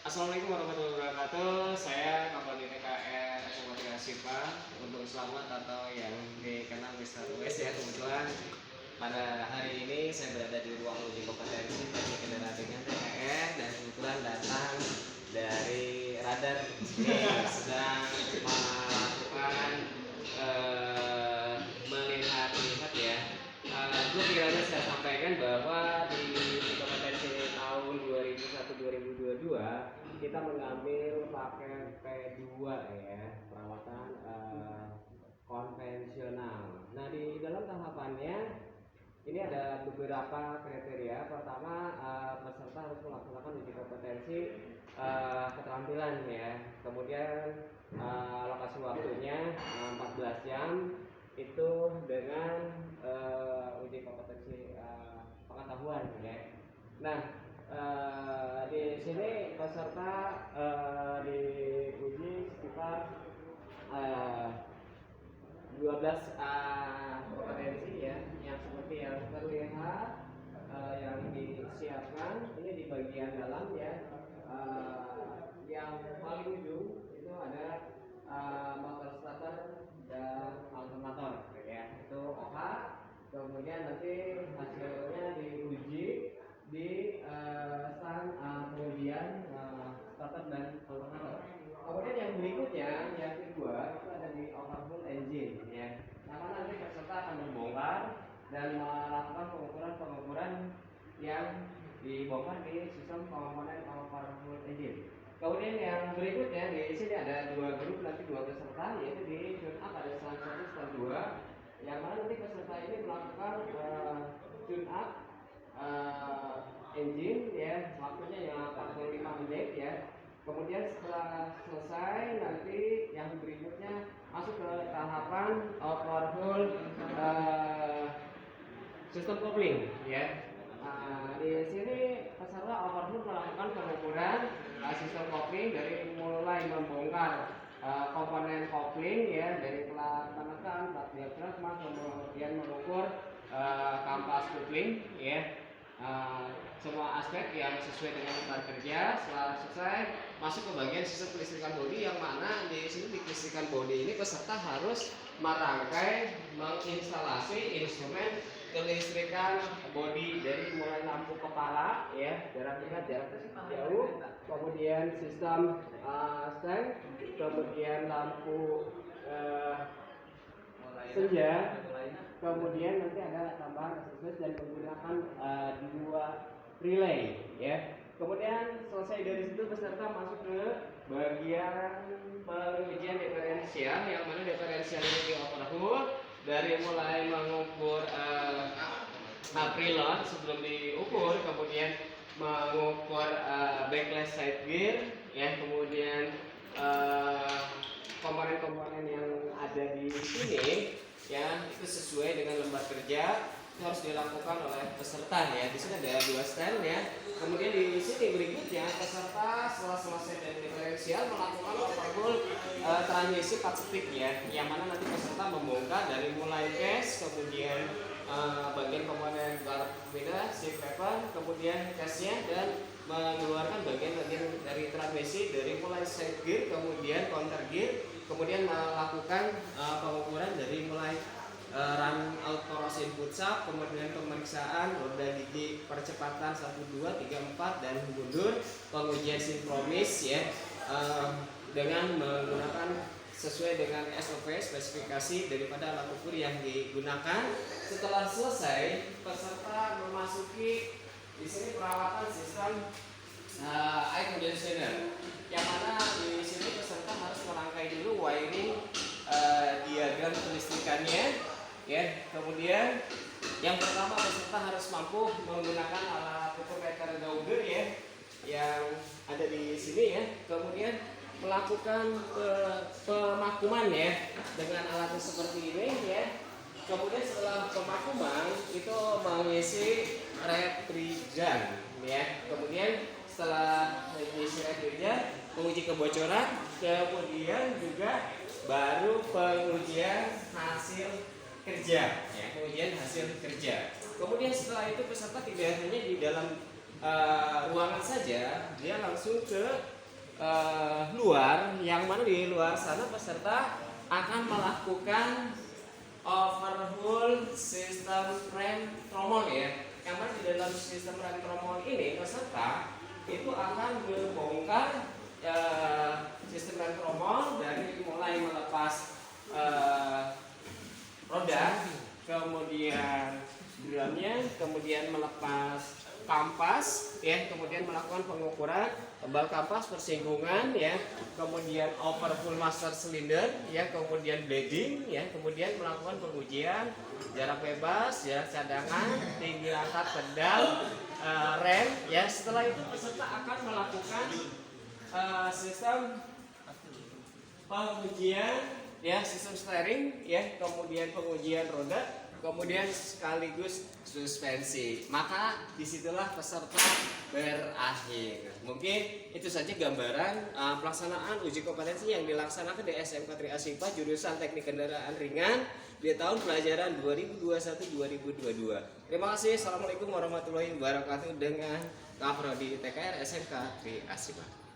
Assalamualaikum warahmatullahi wabarakatuh. Saya Kapolri TKR SMA Sipa untuk selamat atau yang dikenal Mr. Wes ya. Kebetulan pada hari ini saya berada di ruang uji kompetensi teknik kendaraan ringan TKR dan kebetulan datang dari radar ini sedang melakukan melihat-lihat ya. Dulu kiranya saya sampaikan bahwa di kompetensi tahun 2001-2022 kita mengambil paket P2 ya, perawatan konvensional. Nah, di dalam tahapannya ini ada beberapa kriteria. Pertama, peserta harus melaksanakan uji kompetensi keterampilan ya. Kemudian lokasi waktunya 14 jam itu dengan uji kompetensi pengetahuan ya. Nah, di sini peserta diuji sekitar 12 kompetensi ya, yang seperti yang terlihat yang disiapkan ini di bagian dalam ya. Yang paling ujung itu ada motor starter dan alternator ya, itu OH. Kemudian nanti hasilnya diuji di stand pengujian starter dan alternator. Kemudian yang berikutnya, yang kedua itu ada di overhaul engine ya. Nah, nanti peserta akan membongkar dan melakukan pengukuran yang dibongkar di sistem komponen overhaul engine. Kemudian yang berikutnya di sini ada dua grup, nanti dua peserta, yaitu di tune up ada stand 1, stand 2, yang mana nanti peserta ini melakukan tune up engine ya, waktunya yang 45 menit ya. Kemudian setelah selesai nanti yang berikutnya masuk ke tahapan overhaul sistem kopling ya. Di sini peserta overhaul melakukan pengukuran sistem kopling dari mulai membongkar komponen kopling ya, dari plat penekan, plat diafragma, kemudian mengukur kampas kopling ya. Semua aspek yang sesuai dengan lembar kerja. Setelah selesai masuk ke bagian sistem kelistrikan bodi, yang mana di sini di kelistrikan bodi ini peserta harus merangkai menginstalasi instrumen kelistrikan bodi dari mulai lampu kepala ya, jarak dekat, jarak jauh, kemudian sistem stand, kemudian lampu senja, kemudian nanti ada tambahan aksesoris dan menggunakan dua relay ya. Kemudian selesai dari situ peserta masuk ke bagian pengujian diferensial, yang mana diferensial ini dioperasi dari mulai mengukur preload sebelum diukur, kemudian mengukur backlash side gear ya, kemudian komponen-komponen yang ada di sini ya itu sesuai dengan lembar kerja itu harus dilakukan oleh peserta ya. Di sini ada dua stand ya. Kemudian di sini berikutnya peserta setelah selesai dari diferensial melakukan overhaul transmisi 4 speed ya, yang mana nanti peserta membongkar dari mulai case, kemudian bagian komponen garap beda, shift lever, kemudian case-nya, dan mengeluarkan bagian-bagian dari transmisi dari mulai side gear, kemudian counter gear, kemudian melakukan pengukuran dari mulai run autoros input sub, kemudian pemeriksaan roda gigi percepatan 1, 2, 3, 4 dan mundur, pengujian sinkronis ya, dengan menggunakan sesuai dengan SOP spesifikasi daripada alat ukur yang digunakan. Setelah selesai peserta memasuki di sini perawatan sistem air conditioner, yang mana di sini peserta harus merangkai dulu wiring diagram kelistrikannya ya. Kemudian yang pertama peserta harus mampu menggunakan alat ukur meter Gauge ya yang ada di sini ya. Kemudian melakukan pemakuman ya dengan alatnya seperti ini ya. Kemudian setelah pemakuman itu mengisi refrigeran ya. Kemudian setelah mengisi refrigeran menguji kebocoran, kemudian juga baru pengujian hasil kerja ya, pengujian hasil kerja. Kemudian setelah itu peserta tidak hanya di dalam ruangan saja, dia langsung ke luar, yang mana di luar sana peserta akan melakukan overhaul sistem rem tromol ya. Yang mana di dalam sistem rem tromol ini peserta itu akan membongkar sistem rem tromol dari mulai melepas roda, kemudian drumnya, kemudian melepas kampas ya, kemudian melakukan pengukuran tebal kampas persinggungan ya, kemudian overhaul master cylinder ya, kemudian bleeding ya, kemudian melakukan pengujian jarak bebas ya, cadangan, tinggi angkat pedal, rem ya. Setelah itu peserta akan melakukan sistem pengujian ya, sistem steering ya, kemudian pengujian roda, kemudian sekaligus suspensi. Maka disitulah peserta berakhir. Mungkin itu saja gambaran pelaksanaan uji kompetensi yang dilaksanakan di SMK Tri Asipa jurusan Teknik Kendaraan Ringan di tahun pelajaran 2021-2022. Terima kasih. Assalamualaikum warahmatullahi wabarakatuh dengan Kak Prodi TKR SMK Tri Asipa.